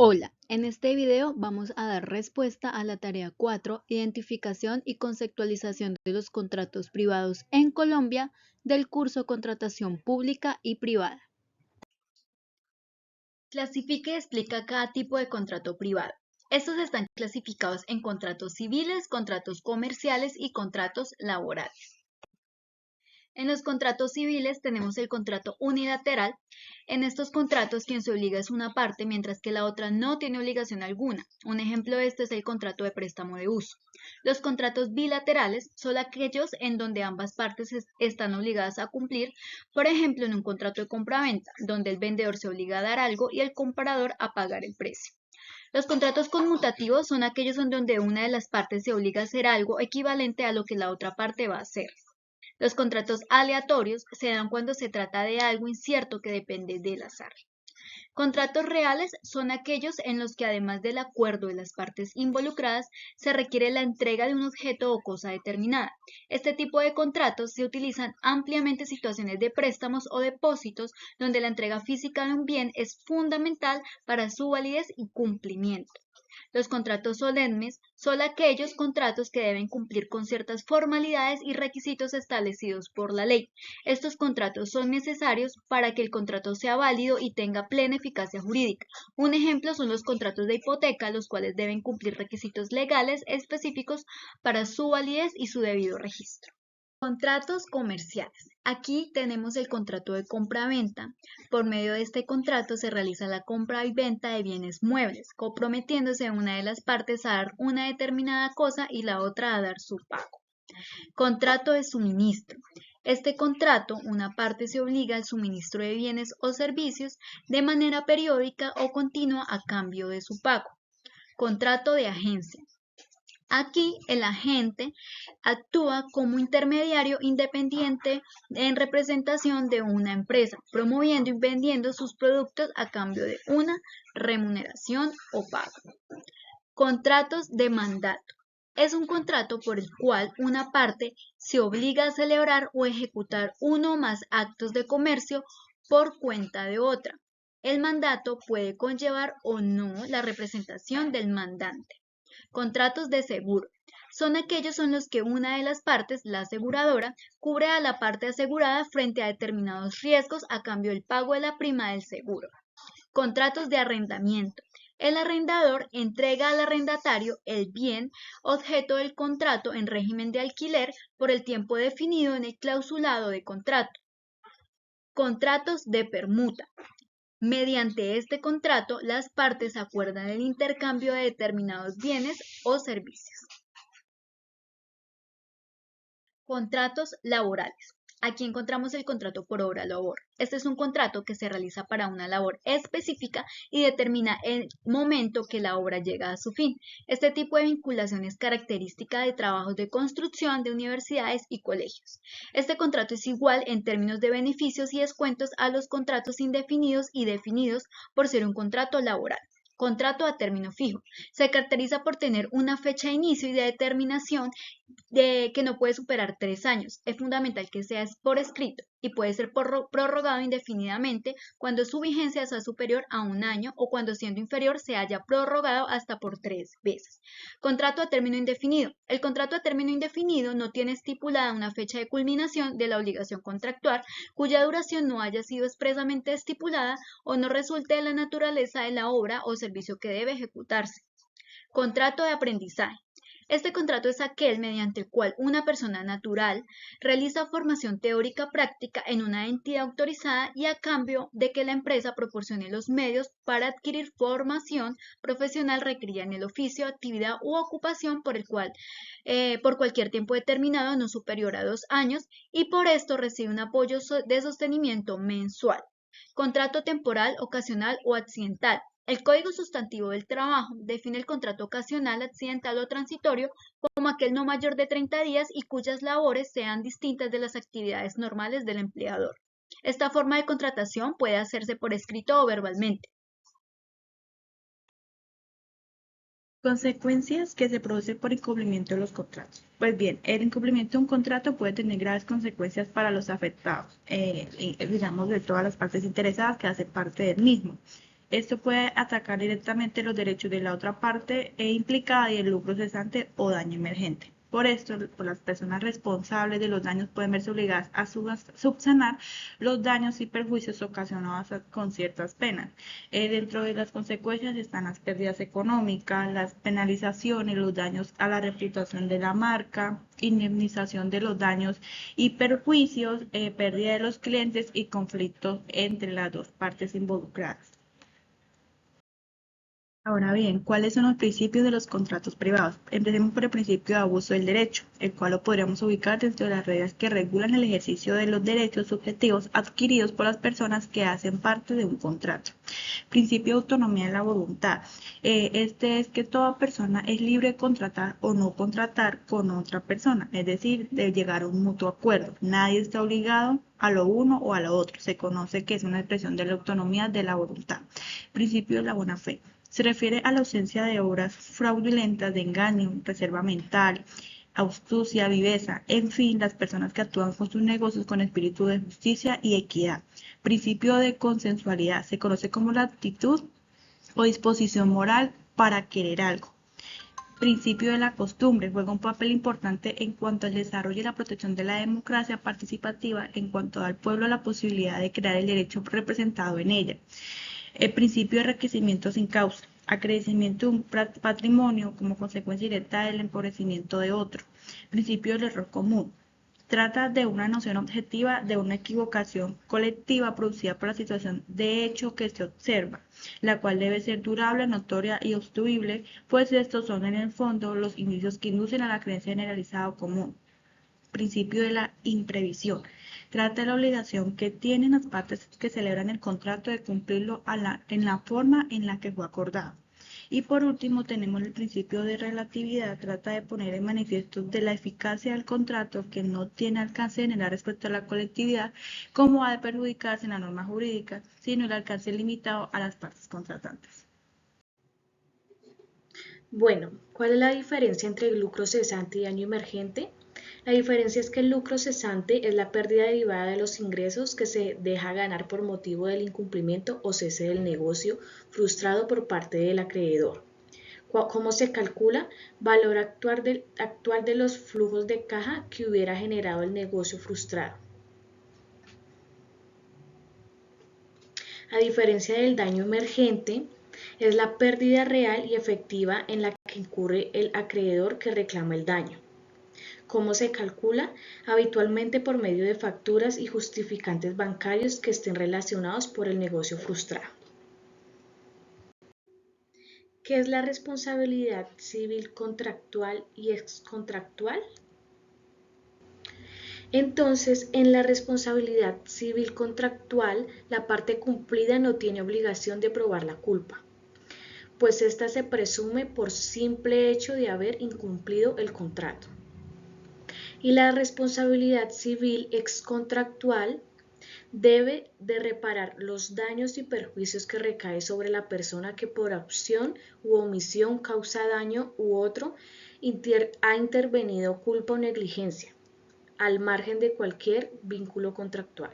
Hola, en este video vamos a dar respuesta a la tarea 4, identificación y conceptualización de los contratos privados en Colombia del curso Contratación Pública y Privada. Clasifica y explica cada tipo de contrato privado. Estos están clasificados en contratos civiles, contratos comerciales y contratos laborales. En los contratos civiles tenemos el contrato unilateral. En estos contratos quien se obliga es una parte, mientras que la otra no tiene obligación alguna. Un ejemplo de esto es el contrato de préstamo de uso. Los contratos bilaterales son aquellos en donde ambas partes están obligadas a cumplir, por ejemplo en un contrato de compraventa, donde el vendedor se obliga a dar algo y el comprador a pagar el precio. Los contratos conmutativos son aquellos en donde una de las partes se obliga a hacer algo equivalente a lo que la otra parte va a hacer. Los contratos aleatorios se dan cuando se trata de algo incierto que depende del azar. Contratos reales son aquellos en los que además del acuerdo de las partes involucradas, se requiere la entrega de un objeto o cosa determinada. Este tipo de contratos se utilizan ampliamente en situaciones de préstamos o depósitos donde la entrega física de un bien es fundamental para su validez y cumplimiento. Los contratos solemnes son aquellos contratos que deben cumplir con ciertas formalidades y requisitos establecidos por la ley. Estos contratos son necesarios para que el contrato sea válido y tenga plena eficacia jurídica. Un ejemplo son los contratos de hipoteca, los cuales deben cumplir requisitos legales específicos para su validez y su debido registro. Contratos comerciales. Aquí tenemos el contrato de compra-venta. Por medio de este contrato se realiza la compra y venta de bienes muebles, comprometiéndose una de las partes a dar una determinada cosa y la otra a dar su pago. Contrato de suministro. Este contrato, una parte se obliga al suministro de bienes o servicios de manera periódica o continua a cambio de su pago. Contrato de agencia. Aquí el agente actúa como intermediario independiente en representación de una empresa, promoviendo y vendiendo sus productos a cambio de una remuneración o pago. Contratos de mandato. Es un contrato por el cual una parte se obliga a celebrar o ejecutar uno o más actos de comercio por cuenta de otra. El mandato puede conllevar o no la representación del mandante. Contratos de seguro. Son aquellos en los que una de las partes, la aseguradora, cubre a la parte asegurada frente a determinados riesgos a cambio del pago de la prima del seguro. Contratos de arrendamiento. El arrendador entrega al arrendatario el bien objeto del contrato en régimen de alquiler por el tiempo definido en el clausulado de contrato. Contratos de permuta. Mediante este contrato, las partes acuerdan el intercambio de determinados bienes o servicios. Contratos laborales. Aquí encontramos el contrato por obra labor. Este es un contrato que se realiza para una labor específica y determina el momento que la obra llega a su fin. Este tipo de vinculación es característica de trabajos de construcción de universidades y colegios. Este contrato es igual en términos de beneficios y descuentos a los contratos indefinidos y definidos por ser un contrato laboral. Contrato a término fijo. Se caracteriza por tener una fecha de inicio y de determinación que no puede superar 3 años. Es fundamental que sea por escrito y puede ser prorrogado indefinidamente cuando su vigencia sea superior a 1 año o cuando siendo inferior se haya prorrogado hasta por 3 veces. Contrato a término indefinido. El contrato a término indefinido no tiene estipulada una fecha de culminación de la obligación contractual cuya duración no haya sido expresamente estipulada o no resulte de la naturaleza de la obra o servicio que debe ejecutarse. Contrato de aprendizaje. Este contrato es aquel mediante el cual una persona natural realiza formación teórica práctica en una entidad autorizada y a cambio de que la empresa proporcione los medios para adquirir formación profesional requerida en el oficio, actividad u ocupación por cualquier tiempo determinado no superior a 2 años y por esto recibe un apoyo de sostenimiento mensual. Contrato temporal, ocasional o accidental. El Código Sustantivo del Trabajo define el contrato ocasional, accidental o transitorio como aquel no mayor de 30 días y cuyas labores sean distintas de las actividades normales del empleador. Esta forma de contratación puede hacerse por escrito o verbalmente. Consecuencias que se producen por incumplimiento de los contratos. Pues bien, el incumplimiento de un contrato puede tener graves consecuencias para los afectados, digamos de todas las partes interesadas que hacen parte del mismo. Esto puede atacar directamente los derechos de la otra parte implicada y el lucro cesante o daño emergente. Por esto, las personas responsables de los daños pueden verse obligadas a subsanar los daños y perjuicios ocasionados con ciertas penas. Dentro de las consecuencias están las pérdidas económicas, las penalizaciones, los daños a la reputación de la marca, indemnización de los daños y perjuicios, pérdida de los clientes y conflictos entre las dos partes involucradas. Ahora bien, ¿cuáles son los principios de los contratos privados? Empecemos por el principio de abuso del derecho, el cual lo podríamos ubicar dentro de las reglas que regulan el ejercicio de los derechos subjetivos adquiridos por las personas que hacen parte de un contrato. Principio de autonomía de la voluntad. Este es que toda persona es libre de contratar o no contratar con otra persona, es decir, de llegar a un mutuo acuerdo. Nadie está obligado a lo uno o a lo otro. Se conoce que es una expresión de la autonomía de la voluntad. Principio de la buena fe. Se refiere a la ausencia de obras fraudulentas, de engaño, reserva mental, astucia, viveza, en fin, las personas que actúan con sus negocios con espíritu de justicia y equidad. Principio de consensualidad. Se conoce como la actitud o disposición moral para querer algo. Principio de la costumbre. Juega un papel importante en cuanto al desarrollo y la protección de la democracia participativa en cuanto al pueblo la posibilidad de crear el derecho representado en ella. El principio de enriquecimiento sin causa, acrecimiento de un patrimonio como consecuencia directa del empobrecimiento de otro. Principio del error común. Trata de una noción objetiva de una equivocación colectiva producida por la situación de hecho que se observa, la cual debe ser durable, notoria y obstruible, pues estos son en el fondo los indicios que inducen a la creencia generalizada o común. Principio de la imprevisión. Trata de la obligación que tienen las partes que celebran el contrato de cumplirlo en la forma en la que fue acordado. Y por último tenemos el principio de relatividad. Trata de poner en manifiesto de la eficacia del contrato que no tiene alcance general respecto a la colectividad, como ha de perjudicarse en la norma jurídica, sino el alcance limitado a las partes contratantes. Bueno, ¿cuál es la diferencia entre el lucro cesante y daño emergente? La diferencia es que el lucro cesante es la pérdida derivada de los ingresos que se deja ganar por motivo del incumplimiento o cese del negocio frustrado por parte del acreedor. ¿Cómo se calcula? Valor actual de los flujos de caja que hubiera generado el negocio frustrado. A diferencia del daño emergente, es la pérdida real y efectiva en la que incurre el acreedor que reclama el daño. ¿Cómo se calcula? Habitualmente por medio de facturas y justificantes bancarios que estén relacionados por el negocio frustrado. ¿Qué es la responsabilidad civil contractual y excontractual? Entonces, en la responsabilidad civil contractual, la parte cumplida no tiene obligación de probar la culpa, pues ésta se presume por simple hecho de haber incumplido el contrato. Y la responsabilidad civil excontractual debe de reparar los daños y perjuicios que recae sobre la persona que por acción u omisión causa daño u otro ha intervenido culpa o negligencia, al margen de cualquier vínculo contractual.